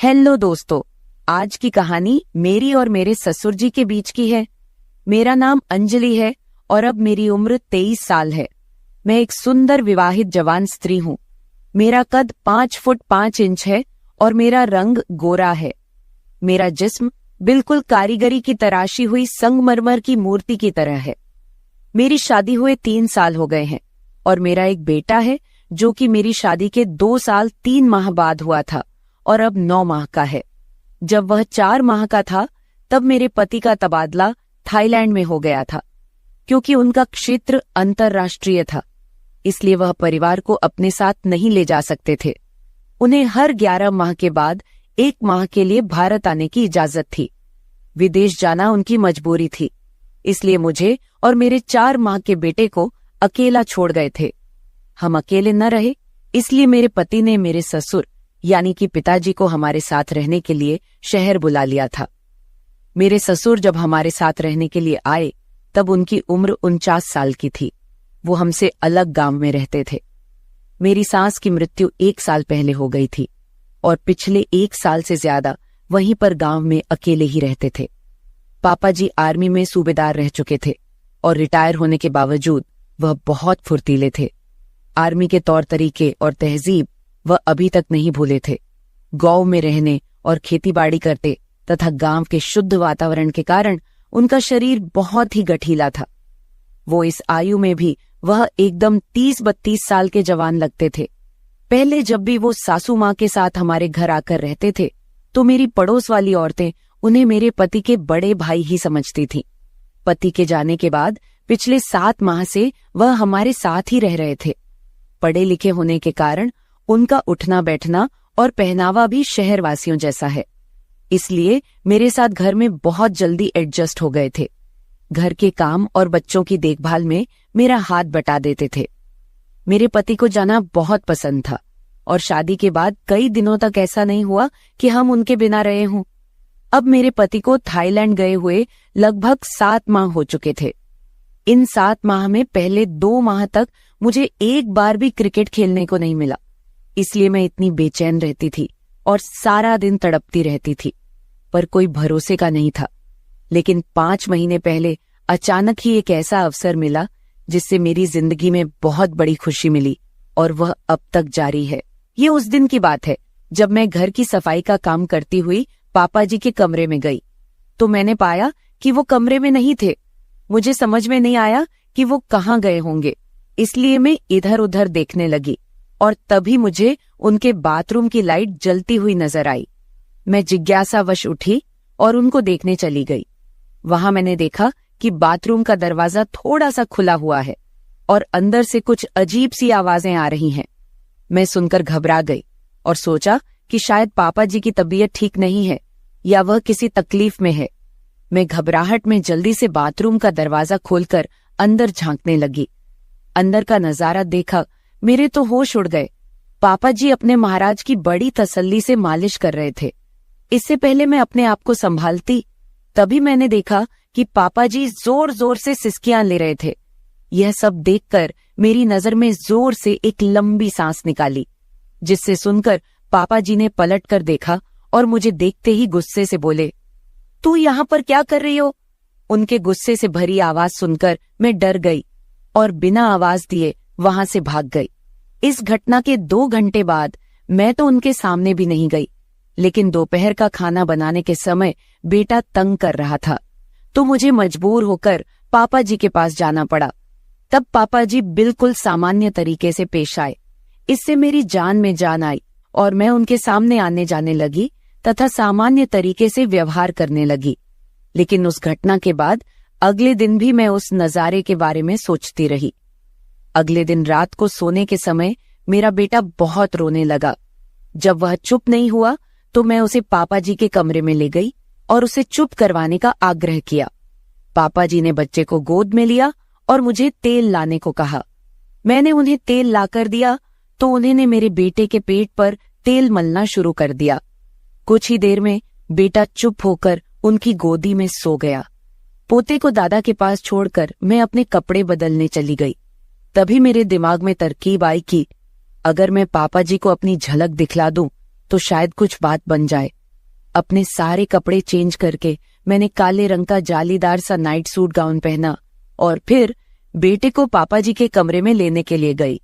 Hello दोस्तों, आज की कहानी मेरी और मेरे ससुर जी के बीच की है। मेरा नाम अंजलि है और अब मेरी उम्र 23 साल है। मैं एक सुंदर विवाहित जवान स्त्री हूँ। मेरा कद 5 फुट 5 इंच है और मेरा रंग गोरा है। मेरा जिस्म बिल्कुल कारीगरी की तराशी हुई संगमरमर की मूर्ति की तरह है। मेरी शादी हुए 3 साल हो गए हैं और मेरा एक बेटा है जो कि मेरी शादी के 2 साल 3 माह बाद हुआ था और अब 9 माह का है। जब वह 4 माह का था तब मेरे पति का तबादला थाईलैंड में हो गया था। क्योंकि उनका क्षेत्र अंतर्राष्ट्रीय था, इसलिए वह परिवार को अपने साथ नहीं ले जा सकते थे। उन्हें हर 11 माह के बाद 1 माह के लिए भारत आने की इजाजत थी। विदेश जाना उनकी मजबूरी थी, इसलिए मुझे और मेरे 4 माह के बेटे को अकेला छोड़ गए थे। हम अकेले न रहे, इसलिए मेरे पति ने मेरे ससुर यानी कि पिताजी को हमारे साथ रहने के लिए शहर बुला लिया था। मेरे ससुर जब हमारे साथ रहने के लिए आए तब उनकी उम्र 49 साल की थी। वो हमसे अलग गांव में रहते थे। मेरी सास की मृत्यु 1 साल पहले हो गई थी और पिछले 1 साल से ज्यादा वहीं पर गांव में अकेले ही रहते थे। पापा जी आर्मी में सूबेदार रह चुके थे और रिटायर होने के बावजूद वह बहुत फुर्तीले थे। आर्मी के तौर तरीके और तहजीब वह अभी तक नहीं भूले थे। गांव में रहने और खेतीबाड़ी करते तथा गांव के शुद्ध वातावरण के कारण उनका शरीर बहुत ही गठीला था। वो इस आयु में भी वह एकदम 30-32 साल के जवान लगते थे। पहले जब भी वो सासू माँ के साथ हमारे घर आकर रहते थे तो मेरी पड़ोस वाली औरतें उन्हें मेरे पति के बड़े भाई ही समझती थीं। पति के जाने के बाद पिछले 7 माह से वह हमारे साथ ही रह रहे थे। पढ़े लिखे होने के कारण उनका उठना बैठना और पहनावा भी शहरवासियों जैसा है, इसलिए मेरे साथ घर में बहुत जल्दी एडजस्ट हो गए थे। घर के काम और बच्चों की देखभाल में मेरा हाथ बटा देते थे। मेरे पति को जाना बहुत पसंद था और शादी के बाद कई दिनों तक ऐसा नहीं हुआ कि हम उनके बिना रहे हों। अब मेरे पति को थाईलैंड गए हुए लगभग 7 माह हो चुके थे। इन 7 माह में पहले 2 माह तक मुझे एक बार भी क्रिकेट खेलने को नहीं मिला, इसलिए मैं इतनी बेचैन रहती थी और सारा दिन तड़पती रहती थी, पर कोई भरोसे का नहीं था। लेकिन 5 महीने पहले अचानक ही एक ऐसा अवसर मिला जिससे मेरी जिंदगी में बहुत बड़ी खुशी मिली और वह अब तक जारी है। ये उस दिन की बात है जब मैं घर की सफाई का काम करती हुई पापा जी के कमरे में गई तो मैंने पाया कि वो कमरे में नहीं थे। मुझे समझ में नहीं आया कि वो कहाँ गए होंगे, इसलिए मैं इधर उधर देखने लगी और तभी मुझे उनके बाथरूम की लाइट जलती हुई नजर आई। मैं जिज्ञासावश उठी और उनको देखने चली गई। वहां मैंने देखा कि बाथरूम का दरवाजा थोड़ा सा खुला हुआ है और अंदर से कुछ अजीब सी आवाजें आ रही हैं। मैं सुनकर घबरा गई और सोचा कि शायद पापा जी की तबीयत ठीक नहीं है या वह किसी तकलीफ में है। मैं घबराहट में जल्दी से बाथरूम का दरवाजा खोलकर अंदर झांकने लगी। अंदर का नजारा देखा मेरे तो होश उड़ गए। पापा जी अपने महाराज की बड़ी तसल्ली से मालिश कर रहे थे। इससे पहले मैं अपने आप को संभालती तभी मैंने देखा कि पापा जी जोर जोर से सिसकियां ले रहे थे। यह सब देखकर मेरी नजर में जोर से एक लंबी सांस निकाली, जिससे सुनकर पापा जी ने पलट कर देखा और मुझे देखते ही गुस्से से बोले, तू यहाँ पर क्या कर रही हो? उनके गुस्से से भरी आवाज सुनकर मैं डर गई और बिना आवाज दिए वहां से भाग गई। इस घटना के 2 घंटे बाद मैं तो उनके सामने भी नहीं गई, लेकिन दोपहर का खाना बनाने के समय बेटा तंग कर रहा था तो मुझे मजबूर होकर पापा जी के पास जाना पड़ा। तब पापा जी बिल्कुल सामान्य तरीके से पेश आए। इससे मेरी जान में जान आई और मैं उनके सामने आने जाने लगी तथा सामान्य तरीके से व्यवहार करने लगी। लेकिन उस घटना के बाद अगले दिन भी मैं उस नजारे के बारे में सोचती रही। अगले दिन रात को सोने के समय मेरा बेटा बहुत रोने लगा। जब वह चुप नहीं हुआ तो मैं उसे पापा जी के कमरे में ले गई और उसे चुप करवाने का आग्रह किया। पापा जी ने बच्चे को गोद में लिया और मुझे तेल लाने को कहा। मैंने उन्हें तेल लाकर दिया तो उन्होंने मेरे बेटे के पेट पर तेल मलना शुरू कर दिया। कुछ ही देर में बेटा चुप होकर उनकी गोदी में सो गया। पोते को दादा के पास छोड़कर मैं अपने कपड़े बदलने चली गई। तभी मेरे दिमाग में तरकीब आई कि अगर मैं पापा जी को अपनी झलक दिखला दूं तो शायद कुछ बात बन जाए। अपने सारे कपड़े चेंज करके मैंने काले रंग का जालीदार सा नाइट सूट गाउन पहना और फिर बेटे को पापा जी के कमरे में लेने के लिए गई।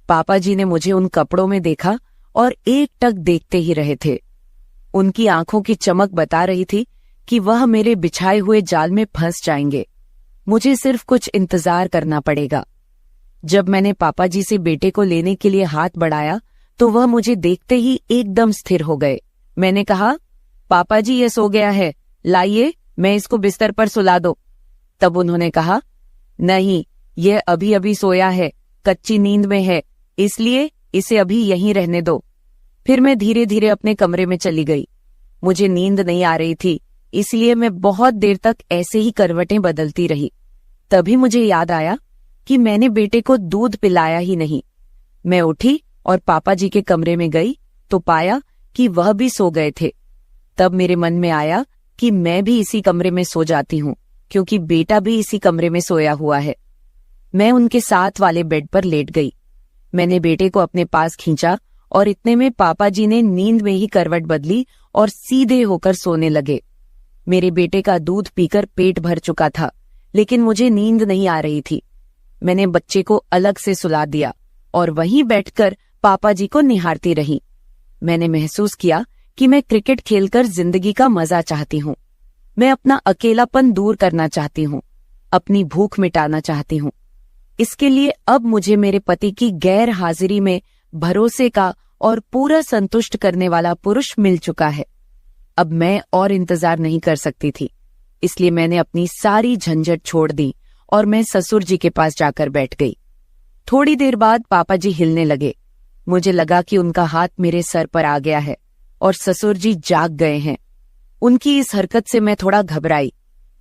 पापा जी ने मुझे उन कपड़ों में देखा और एक टक देखते ही रहे थे। उनकी आंखों की चमक बता रही थी कि वह मेरे बिछाए हुए जाल में फंस जाएंगे। मुझे सिर्फ कुछ इंतजार करना पड़ेगा। जब मैंने पापा जी से बेटे को लेने के लिए हाथ बढ़ाया तो वह मुझे देखते ही एकदम स्थिर हो गए। मैंने कहा, पापा जी ये सो गया है, लाइए मैं इसको बिस्तर पर सुला दो। तब उन्होंने कहा, नहीं, यह अभी अभी सोया है, कच्ची नींद में है, इसलिए इसे अभी यहीं रहने दो। फिर मैं धीरे धीरे अपने कमरे में चली गई। मुझे नींद नहीं आ रही थी, इसलिए मैं बहुत देर तक ऐसे ही करवटें बदलती रही। तभी मुझे याद आया कि मैंने बेटे को दूध पिलाया ही नहीं। मैं उठी और पापा जी के कमरे में गई तो पाया कि वह भी सो गए थे। तब मेरे मन में आया कि मैं भी इसी कमरे में सो जाती हूँ, क्योंकि बेटा भी इसी कमरे में सोया हुआ है। मैं उनके साथ वाले बेड पर लेट गई। मैंने बेटे को अपने पास खींचा और इतने में पापा जी ने नींद में ही करवट बदली और सीधे होकर सोने लगे। मेरे बेटे का दूध पीकर पेट भर चुका था, लेकिन मुझे नींद नहीं आ रही थी। मैंने बच्चे को अलग से सुला दिया और वहीं बैठकर पापा जी को निहारती रही। मैंने महसूस किया कि मैं क्रिकेट खेलकर जिंदगी का मजा चाहती हूँ। मैं अपना अकेलापन दूर करना चाहती हूँ, अपनी भूख मिटाना चाहती हूँ। इसके लिए अब मुझे मेरे पति की गैर हाजिरी में भरोसे का और पूरा संतुष्ट करने वाला पुरुष मिल चुका है। अब मैं और इंतजार नहीं कर सकती थी, इसलिए मैंने अपनी सारी झंझट छोड़ दी और मैं ससुर जी के पास जाकर बैठ गई। थोड़ी देर बाद पापा जी हिलने लगे। मुझे लगा कि उनका हाथ मेरे सर पर आ गया है और ससुर जी जाग गए हैं। उनकी इस हरकत से मैं थोड़ा घबराई।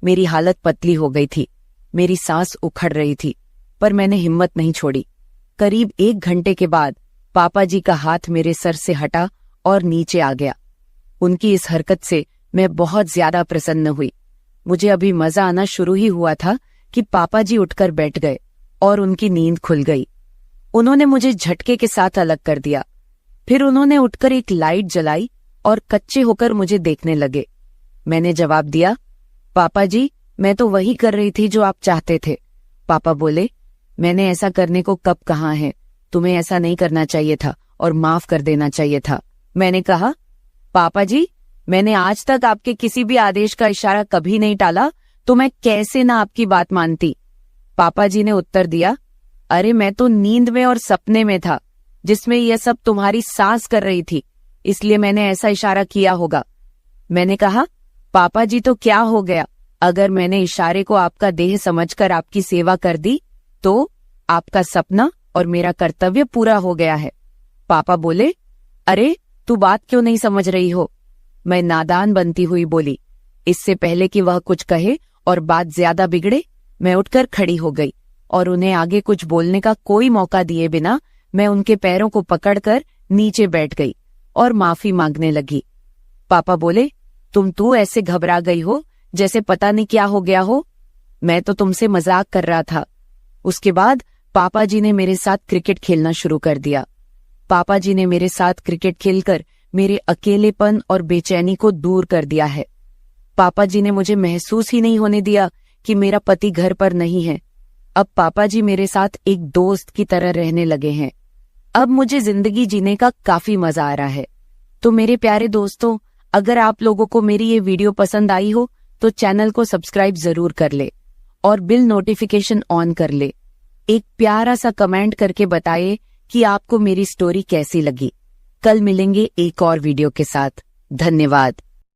मेरी हालत पतली हो गई थी, मेरी सांस उखड़ रही थी, पर मैंने हिम्मत नहीं छोड़ी। करीब 1 घंटे के बाद पापा जी का हाथ मेरे सर से हटा और नीचे आ गया। उनकी इस हरकत से मैं बहुत ज्यादा प्रसन्न हुई। मुझे अभी मजा आना शुरू ही हुआ था कि पापा जी उठकर बैठ गए और उनकी नींद खुल गई। उन्होंने मुझे झटके के साथ अलग कर दिया। फिर उन्होंने उठकर एक लाइट जलाई और कच्चे होकर मुझे देखने लगे। मैंने जवाब दिया, पापा जी, मैं तो वही कर रही थी जो आप चाहते थे। पापा बोले, मैंने ऐसा करने को कब कहा है, तुम्हें ऐसा नहीं करना चाहिए था और माफ कर देना चाहिए था। मैंने कहा, पापा जी, मैंने आज तक आपके किसी भी आदेश का इशारा कभी नहीं टाला, तो मैं कैसे ना आपकी बात मानती। पापा जी ने उत्तर दिया, अरे मैं तो नींद में और सपने में था, जिसमें यह सब तुम्हारी सास कर रही थी, इसलिए मैंने ऐसा इशारा किया होगा। मैंने कहा, पापा जी तो क्या हो गया, अगर मैंने इशारे को आपका देह समझकर आपकी सेवा कर दी तो आपका सपना और मेरा कर्तव्य पूरा हो गया है। पापा बोले, अरे तू बात क्यों नहीं समझ रही हो? मैं नादान बनती हुई बोली। इससे पहले कि वह कुछ कहे और बात ज्यादा बिगड़े, मैं उठकर खड़ी हो गई और उन्हें आगे कुछ बोलने का कोई मौका दिए बिना मैं उनके पैरों को पकड़कर नीचे बैठ गई और माफी मांगने लगी। पापा बोले, तुम ऐसे घबरा गई हो जैसे पता नहीं क्या हो गया हो। मैं तो तुमसे मजाक कर रहा था। उसके बाद पापा जी ने मेरे साथ क्रिकेट खेलना शुरू कर दिया। पापा जी ने मेरे साथ क्रिकेट खेलकर मेरे अकेलेपन और बेचैनी को दूर कर दिया है। पापा जी ने मुझे महसूस ही नहीं होने दिया कि मेरा पति घर पर नहीं है। अब पापा जी मेरे साथ एक दोस्त की तरह रहने लगे हैं। अब मुझे जिंदगी जीने का काफी मजा आ रहा है। तो मेरे प्यारे दोस्तों, अगर आप लोगों को मेरी ये वीडियो पसंद आई हो तो चैनल को सब्सक्राइब जरूर कर ले और बिल नोटिफिकेशन ऑन कर ले। एक प्यारा सा कमेंट करके बताइए कि आपको मेरी स्टोरी कैसी लगी। कल मिलेंगे एक और वीडियो के साथ। धन्यवाद।